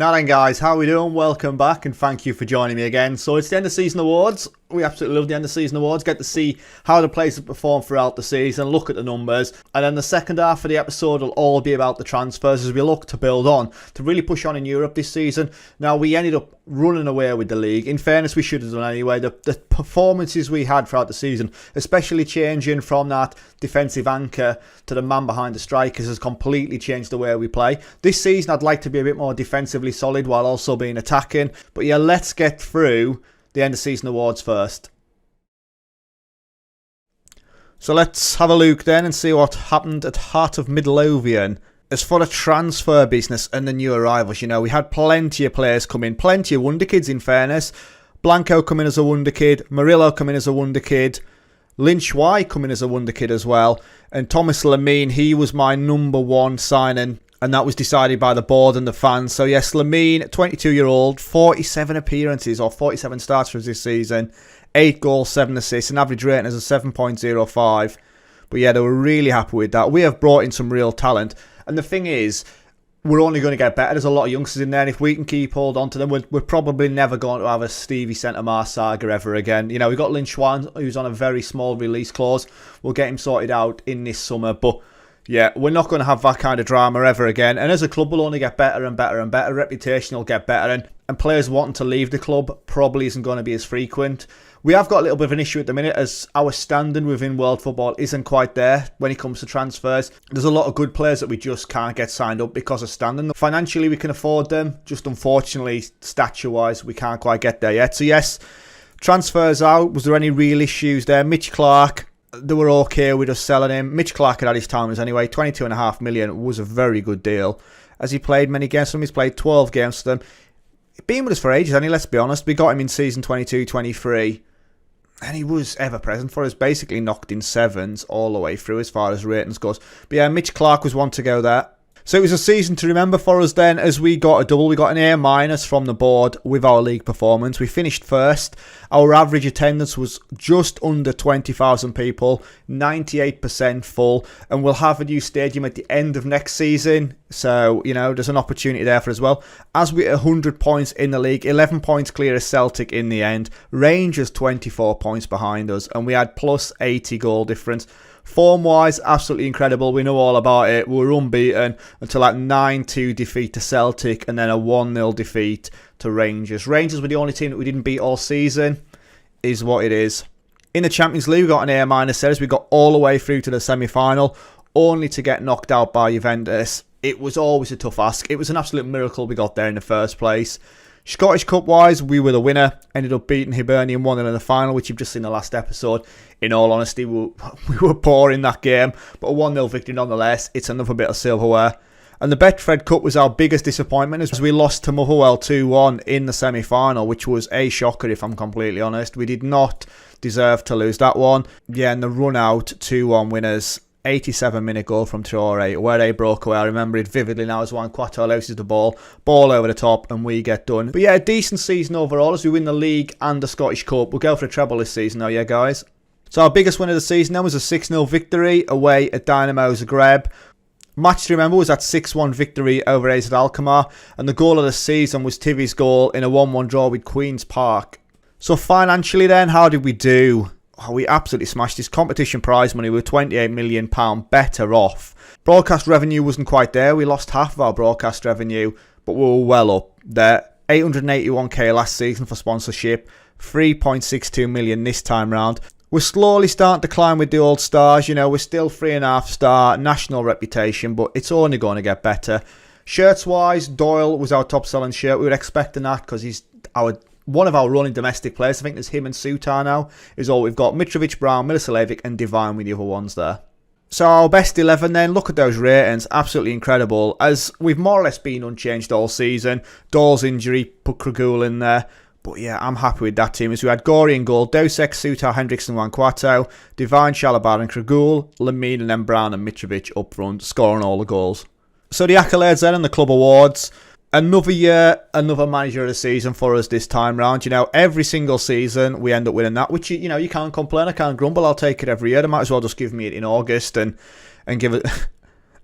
Now then guys, how are we doing? Welcome back and thank you for joining me again. So it's the end of season awards. We absolutely love the end of season awards. Get to see how the players have performed throughout the season, look at the numbers. And then the second half of the episode will all be about the transfers as we look to build on, to really push on in Europe this season. Now we ended up running away with the league. In fairness, we should have done anyway. The performances we had throughout the season, especially changing from that defensive anchor to the man behind the strikers, has completely changed the way we play. This season I'd like to be a bit more defensively solid while also being attacking. But yeah, let's get through the end of season awards first. So let's have a look then and see what happened at Heart of Midlothian. As for the transfer business and the new arrivals, you know, we had plenty of players come in, plenty of wonder kids in fairness. Blanco come in as a wonder kid, Murillo come in as a wonder kid, Lynch Y come in as a wonder kid as well, and Thomas Lamine, he was my number one signing, and that was decided by the board and the fans. So yes, Lamine, 22-year-old, 47 appearances or 47 starts for us this season, 8 goals, 7 assists, an average rating as a 7.05. But yeah, they were really happy with that. We have brought in some real talent. And the thing is, we're only going to get better. There's a lot of youngsters in there, and if we can keep hold on to them, we're probably never going to have a Stevie Centemar saga ever again. You know, we've got Lynch Swan, who's on a very small release clause. We'll get him sorted out in this summer, but yeah, we're not going to have that kind of drama ever again. And as a club, we'll only get better and better and better. Reputation will get better, and players wanting to leave the club probably isn't going to be as frequent. We have got a little bit of an issue at the minute as our standing within world football isn't quite there when it comes to transfers. There's a lot of good players that we just can't get signed up because of standing. Financially, we can afford them. Just unfortunately, stature-wise, we can't quite get there yet. So yes, transfers out. Was there any real issues there? Mitch Clark, they were okay with us selling him. Mitch Clark had his timers anyway. 22.5 million was a very good deal. Has he played many games for them? He's played 12 games for them. He's been with us for ages, and let's be honest. We got him in season 22-23. And he was ever present for us, basically knocked in sevens all the way through as far as ratings goes. But yeah, Mitch Clark was one to go there. So it was a season to remember for us then, as we got a double. We got an A- from the board with our league performance. We finished first. Our average attendance was just under 20,000 people, 98% full. And we'll have a new stadium at the end of next season. So, you know, there's an opportunity there for as well. As we 100 points in the league, 11 points clear of Celtic in the end. Rangers 24 points behind us. And we had plus 80 goal difference. Form-wise, absolutely incredible. We know all about it. We were unbeaten until that 9-2 defeat to Celtic and then a 1-0 defeat to Rangers. Rangers were the only team that we didn't beat all season, is what it is. In the Champions League, we got an A- series. We got all the way through to the semi-final, only to get knocked out by Juventus. It was always a tough ask. It was an absolute miracle we got there in the first place. Scottish Cup-wise, we were the winner. Ended up beating Hibernian 1-0 in the final, which you've just seen the last episode. In all honesty, we were poor in that game, but a 1-0 victory nonetheless. It's another bit of silverware. And the Betfred Cup was our biggest disappointment as we lost to Motherwell 2-1 in the semi-final, which was a shocker if I'm completely honest. We did not deserve to lose that one. Yeah, and the run-out 2-1 winners. 87-minute goal from Traore, where they broke away. I remember it vividly now as Juan Cuato loses the ball over the top, and we get done. But yeah, a decent season overall as we win the league and the Scottish Cup. We'll go for a treble this season now, yeah, guys. So our biggest win of the season then was a 6-0 victory away at Dynamo Zagreb. Match to remember was that 6-1 victory over AZ Alkmaar, and the goal of the season was Tivi's goal in a 1-1 draw with Queen's Park. So financially then, how did we do? Oh, we absolutely smashed this. Competition prize money. We were £28 million better off. Broadcast revenue wasn't quite there. We lost half of our broadcast revenue, but we were well up there. 881k last season for sponsorship. 3.62 million this time round. We're slowly starting to climb with the old stars. You know, we're still 3.5 star national reputation, but it's only going to get better. Shirts wise, Doyle was our top selling shirt. We were expecting that because he's one of our running domestic players. I think there's him and Sutar now, is all we've got. Mitrovic, Brown, Milicevic and Divine with the other ones there. So our best 11 then, look at those ratings, absolutely incredible. As we've more or less been unchanged all season. Doyle's injury put Kragul in there. But yeah, I'm happy with that team. As we had Gori in goal, Dosek, Sutar, Hendrickson, Juan Cuato, Divine, Shalabar and Kragul, Lamine and then Brown and Mitrovic up front, scoring all the goals. So the accolades then and the club awards. Another year, another manager of the season for us this time round. You know, every single season we end up winning that, which, you know, you can't complain, I can't grumble. I'll take it every year. They might as well just give me it in August and give it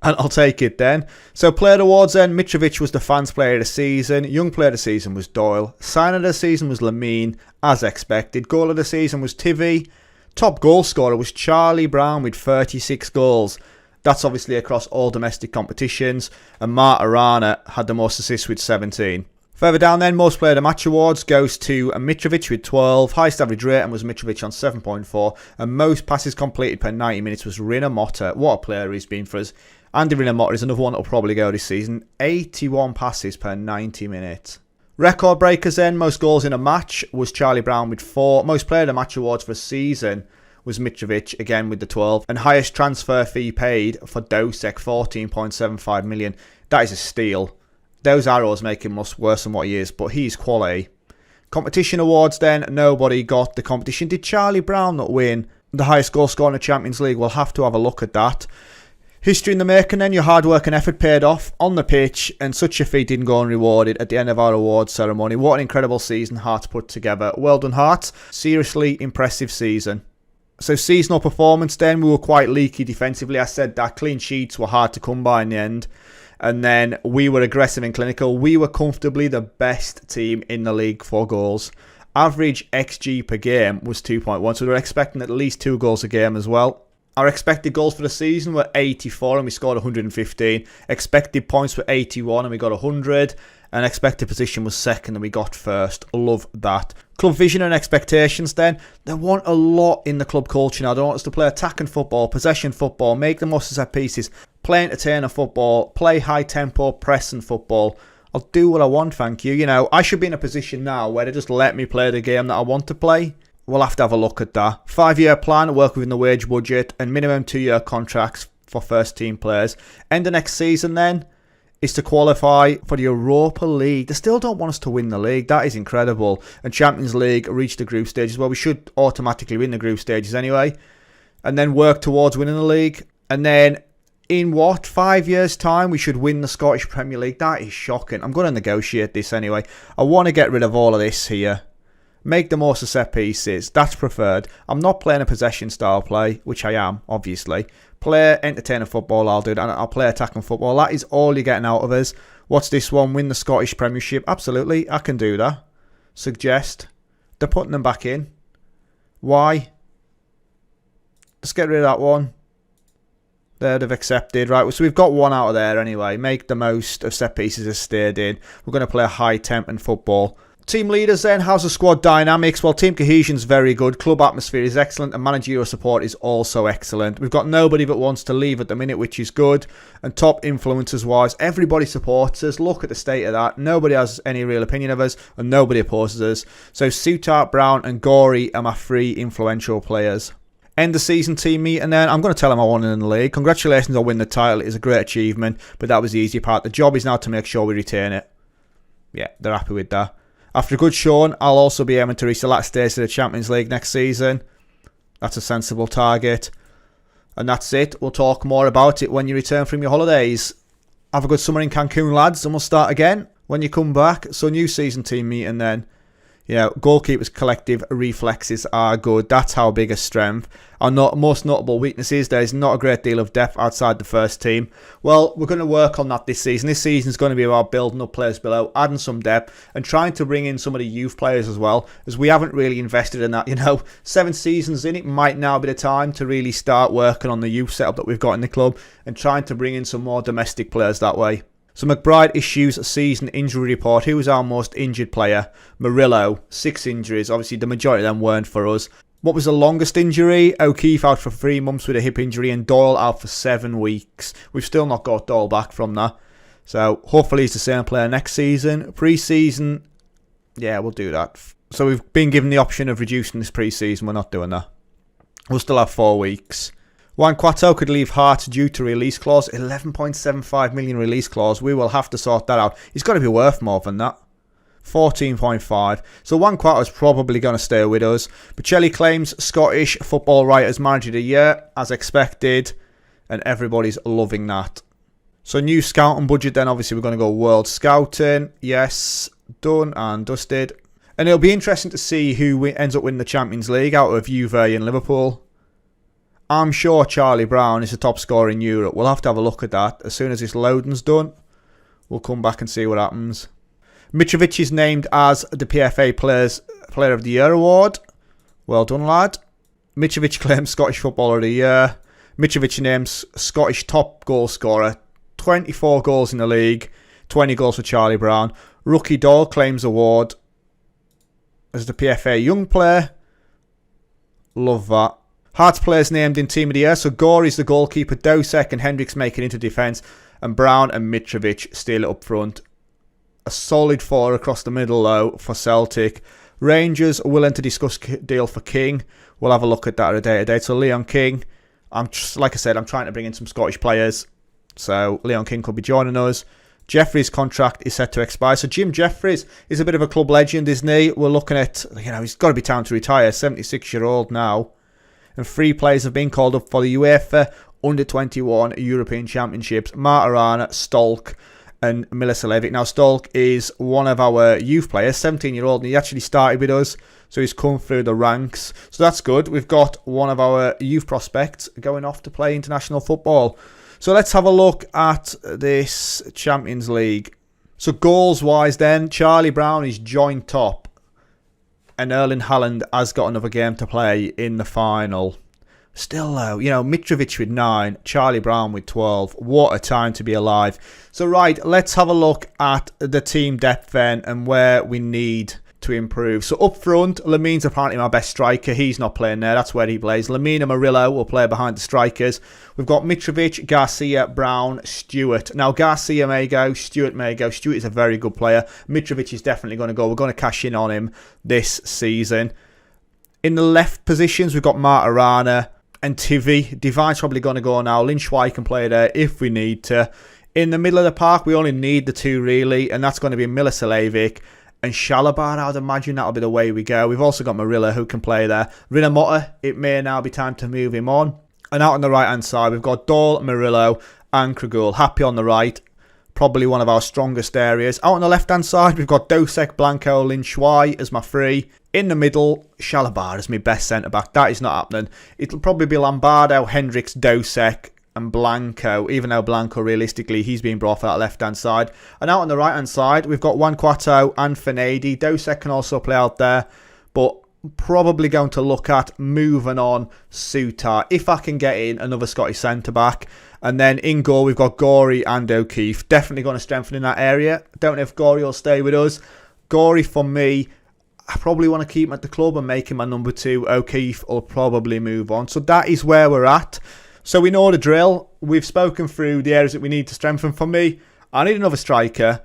And I'll take it then. So player awards then, Mitrovic was the fans player of the season. Young player of the season was Doyle. Sign of the season was Lamine, as expected. Goal of the season was Tivy. Top goal scorer was Charlie Brown with 36 goals. That's obviously across all domestic competitions. And Marta Rana had the most assists with 17. Further down then, most player of the match awards goes to Mitrovic with 12. Highest average rating was Mitrovic on 7.4. And most passes completed per 90 minutes was Rina Motta. What a player he's been for us. Andy Rina Motta is another one that will probably go this season. 81 passes per 90 minutes. Record breakers then, most goals in a match was Charlie Brown with 4. Most player of the match awards for a season was Mitrovic, again with the 12. And highest transfer fee paid for Dosek, 14.75 million. That is a steal. Those arrows make him much worse than what he is, but he's quality. Competition awards then, nobody got the competition. Did Charlie Brown not win the highest goal scorer in the Champions League? We'll have to have a look at that. History in the making then, your hard work and effort paid off on the pitch, and such a feat didn't go unrewarded at the end of our awards ceremony. What an incredible season Hearts put together. Well done, Hearts. Seriously impressive season. So seasonal performance then, we were quite leaky defensively. I said that clean sheets were hard to come by in the end. And then we were aggressive and clinical. We were comfortably the best team in the league for goals. Average XG per game was 2.1, so we were expecting at least 2 goals a game as well. Our expected goals for the season were 84 and we scored 115. Expected points were 81 and we got 100. And expected position was second and we got first. Love that. Club vision and expectations then. There weren't a lot in the club culture now. They want us to play attacking football, possession football, make the most of set pieces, play entertainer football, play high tempo, pressing football. I'll do what I want, thank you. You know, I should be in a position now where they just let me play the game that I want to play. We'll have to have a look at that. 5-year plan, work within the wage budget, and minimum 2-year contracts for first team players. End of next season then is to qualify for the Europa League. They still don't want us to win the league. That is incredible. And Champions League reach the group stages. Well, we should automatically win the group stages anyway. And then work towards winning the league. And then in 5 years' time, we should win the Scottish Premier League. That is shocking. I'm going to negotiate this anyway. I want to get rid of all of this here. Make the most of set pieces. That's preferred. I'm not playing a possession style play, which I am, obviously. Play entertainer football, I'll do that. I'll play attacking football. That is all you're getting out of us. What's this one? Win the Scottish Premiership. Absolutely, I can do that. Suggest. They're putting them back in. Why? Let's get rid of that one. There, they've accepted. Right, so we've got one out of there anyway. Make the most of set pieces as stayed in. We're going to play a high temp and football. Team leaders then, how's the squad dynamics? Well, team cohesion's very good, club atmosphere is excellent, and managerial support is also excellent. We've got nobody that wants to leave at the minute, which is good. And top influencers wise, everybody supports us. Look at the state of that. Nobody has any real opinion of us, and nobody opposes us. So Souttar, Brown and Gorey are my 3 influential players. End the season team meet, and then I'm going to tell them I won in the league. Congratulations on winning the title. It is a great achievement, but that was the easy part. The job is now to make sure we retain it. Yeah, they're happy with that. After a good showing, I'll also be aiming to reach the last stage of the Champions League next season. That's a sensible target. And that's it. We'll talk more about it when you return from your holidays. Have a good summer in Cancun, lads, and we'll start again when you come back. So new season team meeting then. Yeah, goalkeepers' collective reflexes are good. That's how big a strength. Our most notable weaknesses, there is not a great deal of depth outside the first team. Well, we're going to work on that this season. This season is going to be about building up players below, adding some depth, and trying to bring in some of the youth players as well, as we haven't really invested in that. You know, 7 seasons in, it might now be the time to really start working on the youth setup that we've got in the club and trying to bring in some more domestic players that way. So McBride issues a season injury report. Who was our most injured player? Murillo, 6 injuries. Obviously, the majority of them weren't for us. What was the longest injury? O'Keefe out for 3 months with a hip injury and Doyle out for 7 weeks. We've still not got Doyle back from that. So hopefully he's the same player next season. Pre-season, yeah, we'll do that. So we've been given the option of reducing this pre-season. We're not doing that. We'll still have 4 weeks. Juan Cuato could leave Hearts due to release clause. 11.75 million release clause. We will have to sort that out. He's got to be worth more than that. 14.5. So Juan Cuato is probably going to stay with us. Bocelli claims Scottish Football Writers Manager of the Year, as expected. And everybody's loving that. So new scouting budget then. Obviously we're going to go World Scouting. Yes, done and dusted. And it'll be interesting to see who ends up winning the Champions League out of Juve and Liverpool. I'm sure Charlie Brown is the top scorer in Europe. We'll have to have a look at that. As soon as this loading's done, we'll come back and see what happens. Mitrovic is named as the PFA Player of the Year award. Well done, lad. Mitrovic claims Scottish Footballer of the Year. Mitrovic names Scottish top goal scorer. 24 goals in the league. 20 goals for Charlie Brown. Rookie Doyle claims award as the PFA Young Player. Love that. Hearts players named in Team of the Year. So Gory's the goalkeeper. Dosek and Hendricks make it into defence. And Brown and Mitrovic steal it up front. A solid 4 across the middle though for Celtic. Rangers are willing to discuss deal for King. We'll have a look at that at a day to day. So Leon King, like I said, I'm trying to bring in some Scottish players. So Leon King could be joining us. Jeffrey's contract is set to expire. So Jim Jeffries is a bit of a club legend, isn't he? We're looking at, he's got to be time to retire. 76-year-old now. And 3 players have been called up for the UEFA Under-21 European Championships. Martirana, Stolk and Milicevic. Now, Stolk is one of our youth players, 17-year-old, and he actually started with us, so he's come through the ranks. So that's good. We've got one of our youth prospects going off to play international football. So let's have a look at this Champions League. So goals-wise then, Charlie Brown is joint top, and Erling Haaland has got another game to play in the final. Still though, Mitrovic with 9, Charlie Brown with 12. What a time to be alive. So right, let's have a look at the team depth then and where we need to improve. So up front, Lamine's apparently my best striker. He's not playing there. That's where he plays. Lamine and Murillo will play behind the strikers. We've got Mitrovic, Garcia, Brown, Stewart. Now Garcia may go, Stewart may go. Stewart is a very good player. Mitrovic is definitely going to go. We're going to cash in on him this season. In the left positions, we've got Martirana and Tivy. Divine's probably going to go now. Lynch White can play there if we need to. In the middle of the park, we only need the 2 really, and that's going to be Milicevic and Shalabar. I would imagine that'll be the way we go. We've also got Marilla who can play there. Rinamotta, it may now be time to move him on. And out on the right hand side, we've got Dahl, Murillo and Krugul. Happy on the right. Probably one of our strongest areas. Out on the left hand side, we've got Dosek, Blanco, Lin Shuai as my 3. In the middle, Shalabar is my best centre-back. That is not happening. It'll probably be Lombardo, Hendricks, Dosek and Blanco. Even though Blanco, realistically, he's being brought for that left-hand side. And out on the right-hand side, we've got Juan Cuato and Finadi. Dosek can also play out there. But probably going to look at moving on Sutar. If I can get in another Scottish centre-back. And then in goal, we've got Gorey and O'Keefe. Definitely going to strengthen in that area. Don't know if Gorey will stay with us. Gorey, for me, I probably want to keep him at the club and make him my number 2. O'Keefe will probably move on. So that is where we're at. So we know the drill. We've spoken through the areas that we need to strengthen. For me, I need another striker.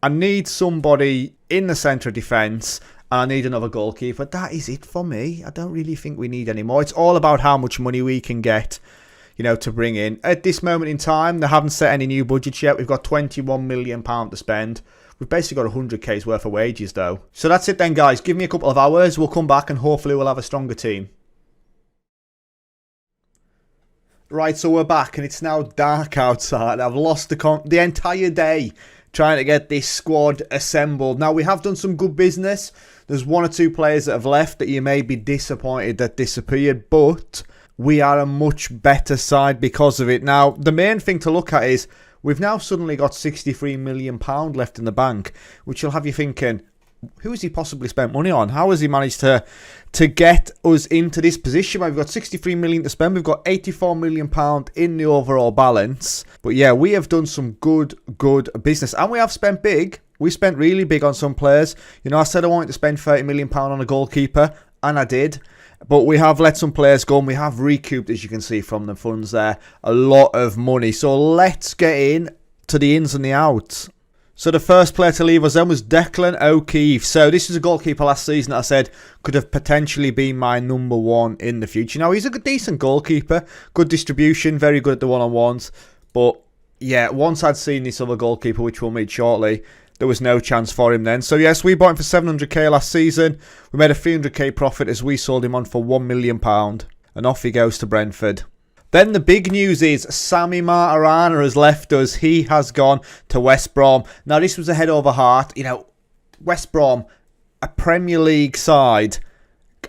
I need somebody in the centre of defence. And I need another goalkeeper. That is it for me. I don't really think we need any more. It's all about how much money we can get, to bring in. At this moment in time, they haven't set any new budgets yet. We've got £21 million to spend. We've basically got 100k's worth of wages though. So that's it then, guys. Give me a couple of hours. We'll come back and hopefully we'll have a stronger team. Right, so we're back and it's now dark outside. I've lost the entire day trying to get this squad assembled. Now, we have done some good business. There's 1 or 2 players that have left that you may be disappointed that disappeared, but we are a much better side because of it. Now, the main thing to look at is we've now suddenly got £63 million left in the bank, which will have you thinking, who has he possibly spent money on? How has he managed to get us into this position? We've got 63 million to spend. We've got 84 million pound in the overall balance. But yeah, we have done some good business, and we have spent big. We spent really big on some players. I said I wanted to spend 30 million pound on a goalkeeper, and I did. But we have let some players go, and we have recouped, as you can see from the funds there, a lot of money. So let's get in to the ins and the outs. So the first player to leave us then was Declan O'Keefe. So this was a goalkeeper last season that I said could have potentially been my number 1 in the future. Now, he's a decent goalkeeper. Good distribution, very good at the one-on-ones. But yeah, once I'd seen this other goalkeeper, which we'll meet shortly, there was no chance for him then. So yes, we bought him for 700k last season. We made a 300k profit as we sold him on for £1 million. And off he goes to Brentford. Then the big news is Sammy Martirana has left us. He has gone to West Brom. Now, this was a head over heart. West Brom, a Premier League side.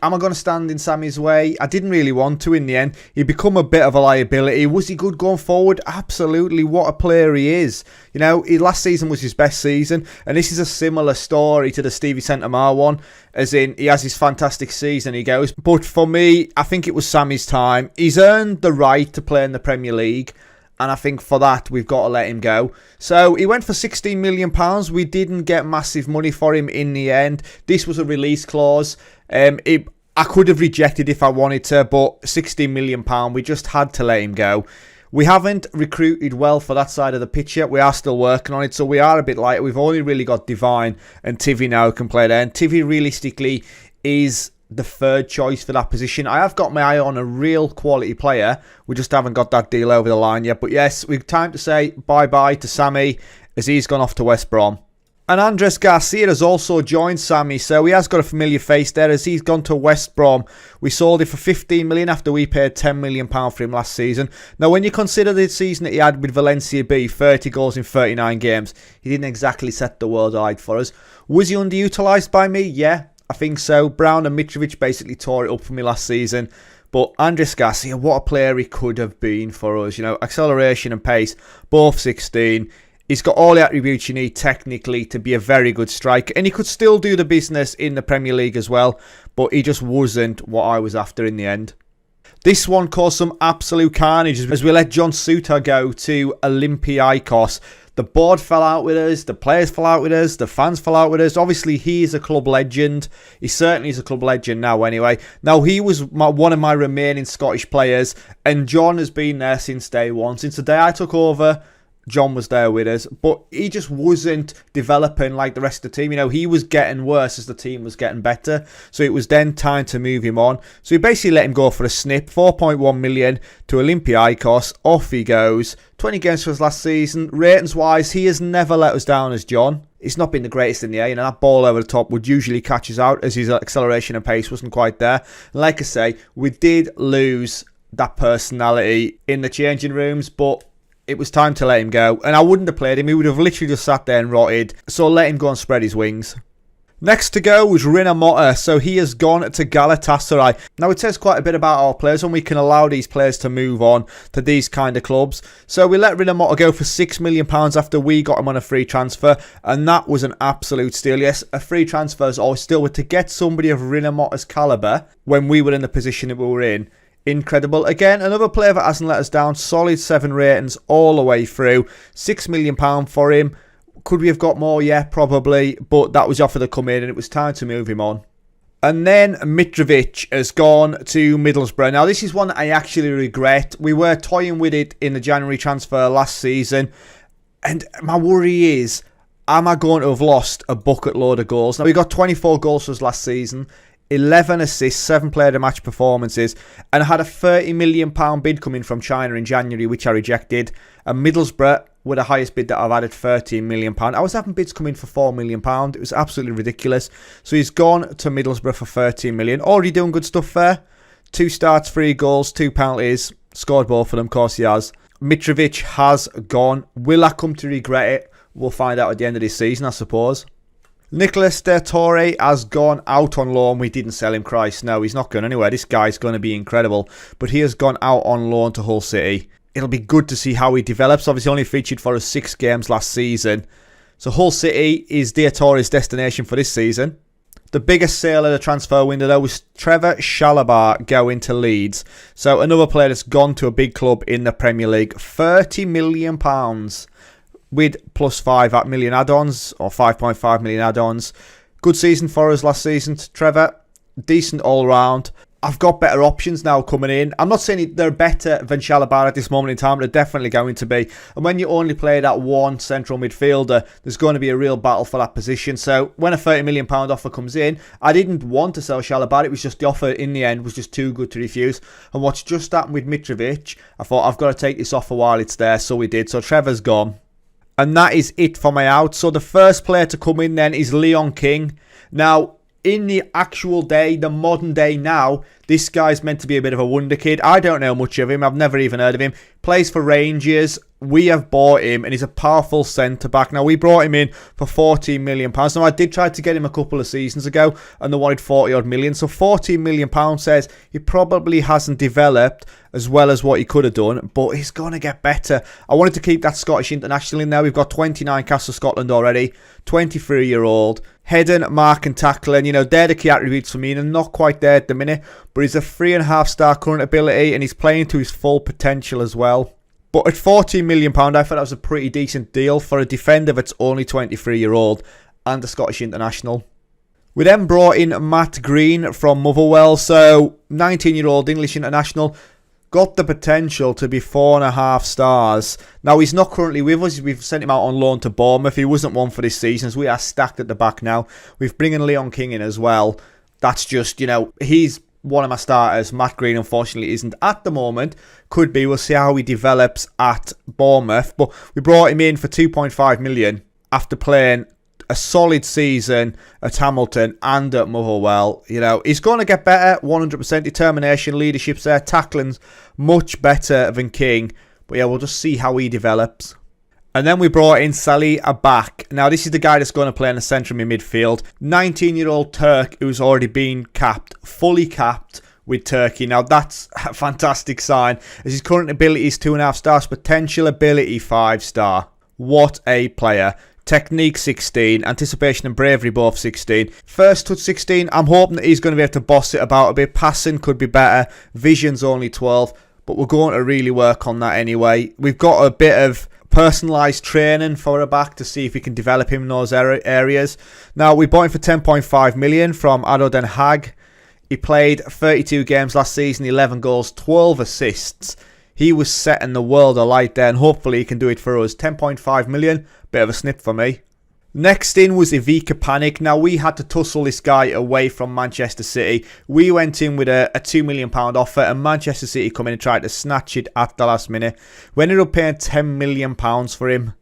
am I going to stand in Sammy's way? I didn't really want to in the end. He become a bit of a liability. Was he good going forward? Absolutely. What a player he is. You know, last season was his best season, and this is a similar story to the Stevie Centimar one, as in he has his fantastic season, he goes. But for me, I think it was Sammy's time. He's earned the right to play in the Premier League, and I think for that, we've got to let him go. So he went for £16 million. We didn't get massive money for him in the end. This was a release clause. I could have rejected if I wanted to, but £16 million, we just had to let him go. We haven't recruited well for that side of the pitch yet. We are still working on it, so we are a bit light. We've only really got Divine and Tivy now who can play there. And Tivy realistically is the third choice for that position. I have got my eye on a real quality player. We just haven't got that deal over the line yet. But yes, we've time to say bye-bye to Sammy as he's gone off to West Brom. And Andres Garcia has also joined Sammy, so he has got a familiar face there as he's gone to West Brom. We sold it for £15 million after we paid £10 million for him last season. Now, when you consider the season that he had with Valencia B, 30 goals in 39 games, he didn't exactly set the world alight for us. Was he underutilised by me? Yeah, I think so. Brown and Mitrovic basically tore it up for me last season. But Andres Garcia, what a player he could have been for us. You know, acceleration and pace, both 16. He's got all the attributes you need technically to be a very good striker. And he could still do the business in the Premier League as well. But he just wasn't what I was after in the end. This one caused some absolute carnage as we let John Suter go to Olympiacos. The board fell out with us, the players fell out with us, the fans fell out with us. Obviously, he is a club legend. He certainly is a club legend now anyway. Now, he was one of my remaining Scottish players, and John has been there since day one. Since the day I took over, John was there with us, but he just wasn't developing like the rest of the team. You know, he was getting worse as the team was getting better. So it was then time to move him on. So we basically let him go for a snip. 4.1 million to Olympiacos. Off he goes. 20 games for us last season. Ratings-wise, he has never let us down as John. He's not been the greatest in the air. You know, that ball over the top would usually catch us out as his acceleration and pace wasn't quite there. And like I say, we did lose that personality in the changing rooms, but it was time to let him go. And I wouldn't have played him. He would have literally just sat there and rotted. So let him go and spread his wings. Next to go was Rina Motta. So he has gone to Galatasaray. Now it says quite a bit about our players and we can allow these players to move on to these kind of clubs. So we let Rina Motta go for £6 million after we got him on a free transfer. And that was an absolute steal. Yes, a free transfer is always still, but to get somebody of Rina Motta's calibre when we were in the position that we were in, incredible. Again, another player that hasn't let us down. Solid 7 ratings all the way through. £6 million for him. Could we have got more? Yeah, probably. But that was the offer to come in and it was time to move him on. And then Mitrovic has gone to Middlesbrough. Now, this is one that I actually regret. We were toying with it in the January transfer last season. And my worry is, am I going to have lost a bucket load of goals? Now, we got 24 goals for us last season. 11 assists, 7 player of the match performances, and I had a £30 million bid coming from China in January, which I rejected. And Middlesbrough were the highest bid that I've had at £13 million. I was having bids coming for £4 million. It was absolutely ridiculous. So he's gone to Middlesbrough for £13 million. Already doing good stuff there. 2 starts, 3 goals, 2 penalties. Scored both of them, of course he has. Mitrovic has gone. Will I come to regret it? We'll find out at the end of this season, I suppose. Nicolas de Torre has gone out on loan. We didn't sell him, Christ. No, he's not going anywhere. This guy's going to be incredible. But he has gone out on loan to Hull City. It'll be good to see how he develops. Obviously, only featured for us 6 games last season. So Hull City is de Torre's destination for this season. The biggest sale of the transfer window, though, was Trevor Chalobah going to Leeds. So another player that's gone to a big club in the Premier League. £30 million. With plus 5 million add-ons, or 5.5 million add-ons. Good season for us last season, Trevor. Decent all-round. I've got better options now coming in. I'm not saying they're better than Chalobah at this moment in time, but they're definitely going to be. And when you only play that one central midfielder, there's going to be a real battle for that position. So when a £30 million offer comes in, I didn't want to sell Chalobah. It was just the offer in the end was just too good to refuse. And what's just happened with Mitrovic, I thought I've got to take this offer while it's there. So we did. So Trevor's gone. And that is it for my out. So the first player to come in then is Leon King. Now, in the actual day, the modern day now, this guy's meant to be a bit of a wonder kid. I don't know much of him. I've never even heard of him. Plays for Rangers. We have bought him, and he's a powerful centre-back. Now, we brought him in for £14 million. Now, I did try to get him a couple of seasons ago, and they wanted 40-odd million. So, £14 million says he probably hasn't developed as well as what he could have done, but he's going to get better. I wanted to keep that Scottish international in there. We've got 29 Scotland already, 23-year-old. Heading, mark and tackling, they're the key attributes for me, and not quite there at the minute, but he's a 3.5-star current ability, and he's playing to his full potential as well. But at £14 million, I thought that was a pretty decent deal for a defender that's only 23-year-old and a Scottish international. We then brought in Matt Green from Motherwell, so 19-year-old English international. Got the potential to be 4.5 stars. Now, he's not currently with us. We've sent him out on loan to Bournemouth. He wasn't one for this season, so we are stacked at the back now. We've bringing Leon King in as well. That's just, he's one of my starters. Matt Green, unfortunately, isn't at the moment. Could be. We'll see how he develops at Bournemouth. But we brought him in for 2.5 million after playing a solid season at Hamilton and at Motherwell. He's going to get better. 100% determination, leadership's there, tackling's much better than King. But yeah, we'll just see how he develops. And then we brought in Salih Abak. Now, this is the guy that's going to play in the centre of midfield. 19-year-old Turk who's already been capped, fully capped with Turkey. Now, that's a fantastic sign, as his current ability is 2.5 stars, potential ability 5-star. What a player. Technique 16, anticipation and bravery both 16. First touch 16, I'm hoping that he's going to be able to boss it about a bit. Passing could be better. Vision's only 12, but we're going to really work on that anyway. We've got a bit of personalised training for a back to see if we can develop him in those areas. Now, we bought him for 10.5 million from ADO Den Haag. He played 32 games last season, 11 goals, 12 assists. He was setting the world alight there, and hopefully he can do it for us. 10.5 million, bit of a snip for me. Next in was Ivica Panic. Now, we had to tussle this guy away from Manchester City. We went in with a £2 million offer, and Manchester City come in and tried to snatch it at the last minute. We ended up paying £10 million for him.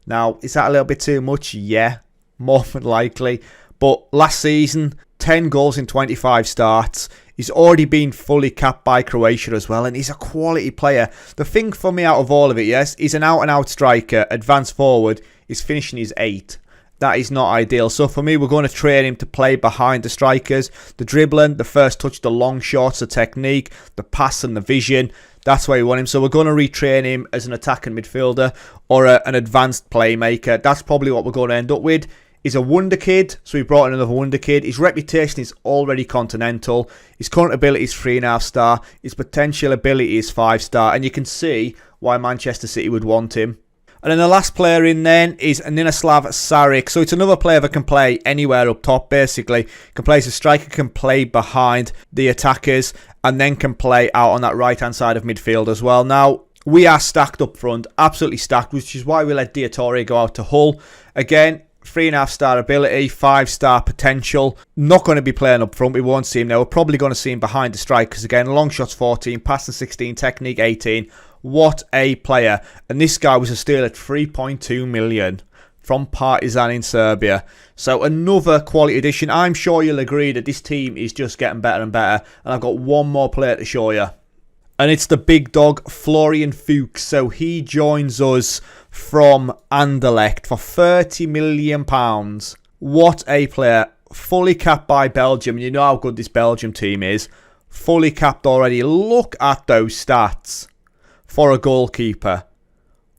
Now, is that a little bit too much? Yeah, more than likely. But last season, 10 goals in 25 starts. He's already been fully capped by Croatia as well, and he's a quality player. The thing for me out of all of it, yes, he's an out-and-out striker, advanced forward. He's finishing his 8. That is not ideal. So for me, we're going to train him to play behind the strikers. The dribbling, the first touch, the long shots, the technique, the pass and the vision. That's where we want him. So we're going to retrain him as an attacking midfielder or an advanced playmaker. That's probably what we're going to end up with. He's a wonder kid, so we brought in another wonder kid. His reputation is already continental. His current ability is 3.5 star. His potential ability is 5 star. And you can see why Manchester City would want him. And then the last player in then is Ninoslav Saric. So it's another player that can play anywhere up top, basically. Can play as a striker, can play behind the attackers, and then can play out on that right-hand side of midfield as well. Now, we are stacked up front, absolutely stacked, which is why we let Diatore go out to Hull. Again, 3.5 star ability, 5 star potential. Not going to be playing up front. We won't see him now. We're probably going to see him behind the strikers again. Long shots 14, passing 16, technique 18. What a player. And this guy was a steal at 3.2 million from Partizan in Serbia. So another quality addition. I'm sure you'll agree that this team is just getting better and better. And I've got one more player to show you. And it's the big dog, Florian Fuchs. So he joins us from Anderlecht for £30 million. What a player. Fully capped by Belgium. You know how good this Belgium team is. Fully capped already. Look at those stats for a goalkeeper.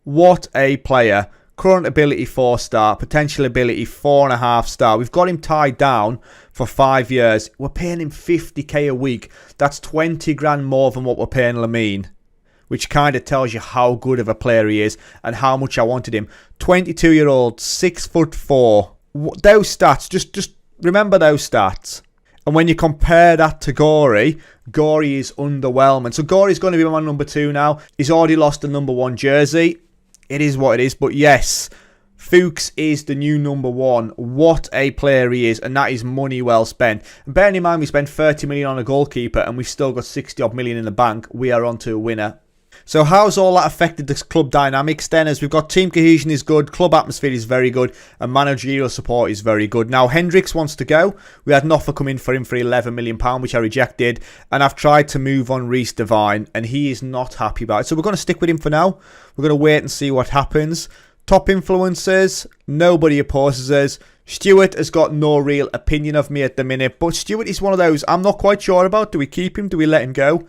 What a player. Current ability 4 star. Potential ability 4.5 star. We've got him tied down for 5 years. We're paying him 50k a week. That's 20 grand more than what we're paying Lamine. Which kind of tells you how good of a player he is and how much I wanted him. 22-year-old, 6'4". Those stats, just remember those stats. And when you compare that to Gori is underwhelming. So Gori's going to be my number 2 now. He's already lost the number 1 jersey. It is what it is. But yes, Fuchs is the new number 1. What a player he is. And that is money well spent. And bearing in mind we spent 30 million on a goalkeeper and we've still got 60 odd million in the bank. We are on to a winner. So how's all that affected the club dynamics then? As we've got team cohesion is good, club atmosphere is very good, and managerial support is very good. Now Hendricks wants to go. We had an offer come in for him for £11 million, which I rejected, and I've tried to move on Reece Devine, and he is not happy about it. So we're going to stick with him for now. We're going to wait and see what happens. Top influencers, nobody opposes us. Stuart has got no real opinion of me at the minute, but Stuart is one of those I'm not quite sure about. Do we keep him? Do we let him go?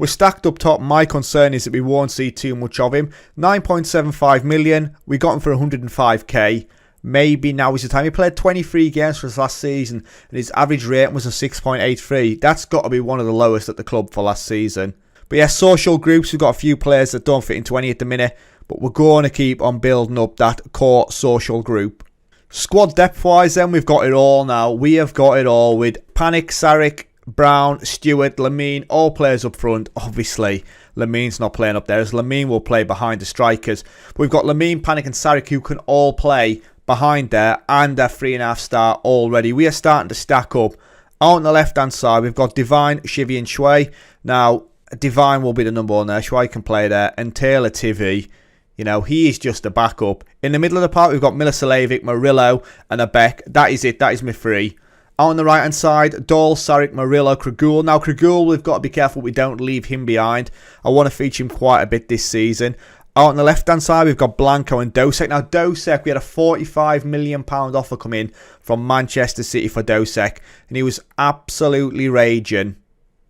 We're stacked up top. My concern is that we won't see too much of him. 9.75 million. We got him for 105k. Maybe now is the time. He played 23 games for us last season, and his average rating was a 6.83. That's got to be one of the lowest at the club for last season. But yeah, social groups. We've got a few players that don't fit into any at the minute, but we're going to keep on building up that core social group. Squad depth-wise then, we've got it all now. We have got it all with Panic, Sarek, Brown, Stewart, Lamine, all players up front. Obviously, Lamine's not playing up there, as Lamine will play behind the strikers. But we've got Lamine, Panic and Sarek who can all play behind there, and they're 3.5 star already. We are starting to stack up. Out on the left-hand side, we've got Divine, Shivy and Shui. Now, Divine will be the number one there. Shui can play there. And Taylor Tivy, you know, he is just a backup. In the middle of the park, we've got Milosevic, Murillo and a Beck. That is it. That is my three. Out on the right-hand side, Dahl, Sarek, Murillo, Kragul. Now, Kragul, we've got to be careful we don't leave him behind. I want to feature him quite a bit this season. Out on the left-hand side, we've got Blanco and Dosek. Now, Dosek, we had a £45 million offer come in from Manchester City for Dosek, and he was absolutely raging.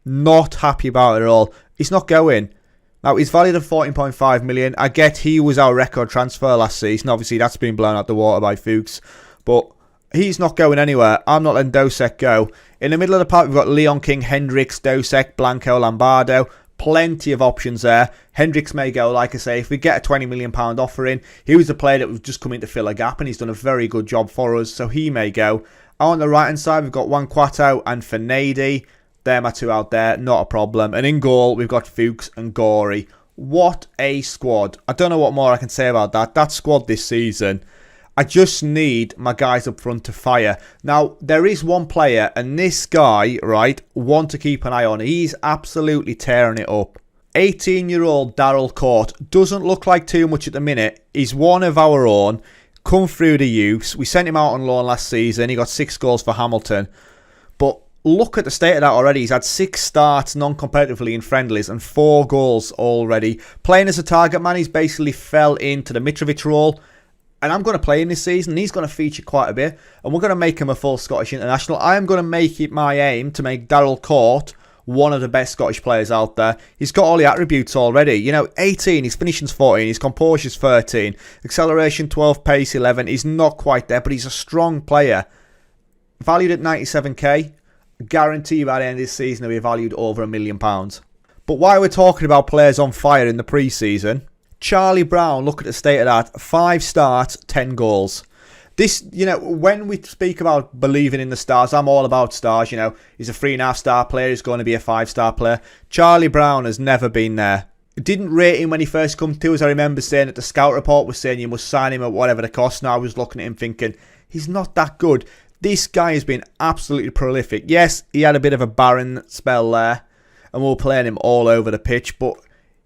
Not happy about it at all. He's not going. Now, he's valued at 14.5 million. I get he was our record transfer last season. Obviously, that's been blown out the water by Fuchs. But he's not going anywhere. I'm not letting Dosek go. In the middle of the park, we've got Leon King, Hendricks, Dosek, Blanco, Lombardo. Plenty of options there. Hendricks may go, like I say, if we get a £20 million offer in. He was a player that was just coming to fill a gap, and he's done a very good job for us, so he may go. On the right-hand side, we've got Wankwato and Fernady. They're my two out there, not a problem. And in goal, we've got Fuchs and Gorey. What a squad. I don't know what more I can say about that. That squad this season, I just need my guys up front to fire. Now, there is one player, and this guy, right, want to keep an eye on. He's absolutely tearing it up. 18-year-old Daryl Court. Doesn't look like too much at the minute. He's one of our own. Come through the youths. We sent him out on loan last season. He got 6 goals for Hamilton. But look at the state of that already. He's had 6 starts non-competitively in friendlies and 4 goals already. Playing as a target man, he's basically fell into the Mitrovic role. And I'm going to play him this season. He's going to feature quite a bit. And we're going to make him a full Scottish international. I am going to make it my aim to make Daryl Court one of the best Scottish players out there. He's got all the attributes already. You know, 18, his finishing's 14, his composure's 13, acceleration 12, pace 11. He's not quite there, but he's a strong player. Valued at 97k. Guarantee by the end of this season he'll be valued over £1 million. But while we're talking about players on fire in the pre-season, Charlie Brown, look at the state of that. 5 starts, 10 goals. This, you know, when we speak about believing in the stars, I'm all about stars, you know. He's a 3.5 star player, he's going to be a 5-star player. Charlie Brown has never been there. Didn't rate him when he first come to us. I remember saying that the scout report was saying you must sign him at whatever the cost. Now I was looking at him thinking, he's not that good. This guy has been absolutely prolific. Yes, he had a bit of a barren spell there, and we're playing him all over the pitch, but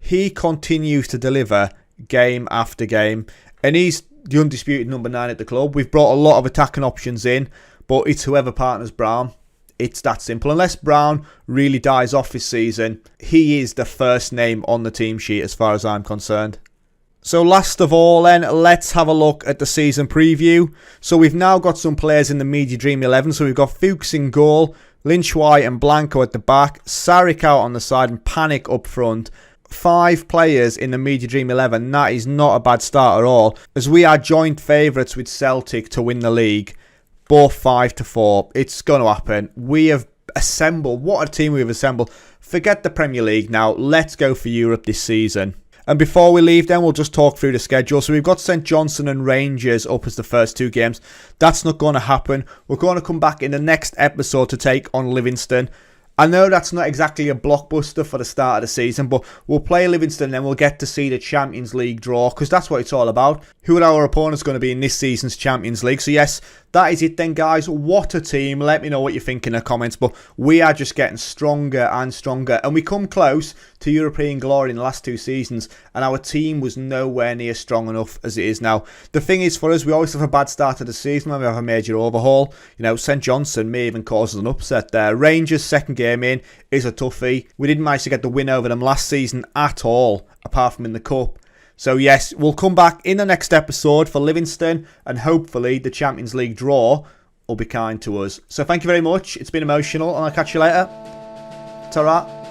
he continues to deliver game after game, and he's the undisputed number 9 at the club. We've brought a lot of attacking options in, but it's whoever partners Brown. It's that simple. Unless Brown really dies off this season, he is the first name on the team sheet as far as I'm concerned. So last of all then, let's have a look at the season preview. So we've now got some players in the Media Dream 11. So we've got Fuchs in goal, Lynchwhite and Blanco at the back, Sarek out on the side and Panic up front. 5 players in the Media Dream 11. That is not a bad start at all, as we are joint favourites with Celtic to win the league. Both 5-4. It's going to happen. We have assembled. What a team we have assembled. Forget the Premier League now. Let's go for Europe this season. And before we leave then, we'll just talk through the schedule. So we've got St Johnstone and Rangers up as the first 2 games. That's not going to happen. We're going to come back in the next episode to take on Livingston. I know that's not exactly a blockbuster for the start of the season, but we'll play Livingston and then we'll get to see the Champions League draw, because that's what it's all about. Who are our opponents going to be in this season's Champions League? So yes, that is it then, guys. What a team. Let me know what you think in the comments. But we are just getting stronger and stronger. And we come close to European glory in the last 2 seasons. And our team was nowhere near strong enough as it is now. The thing is, for us, we always have a bad start of the season when we have a major overhaul. You know, St Johnstone may even cause us an upset there. Rangers' second game in is a toughie. We didn't manage to get the win over them last season at all, apart from in the Cup. So yes, we'll come back in the next episode for Livingston, and hopefully the Champions League draw will be kind to us. So thank you very much. It's been emotional, and I'll catch you later. Ta-ra.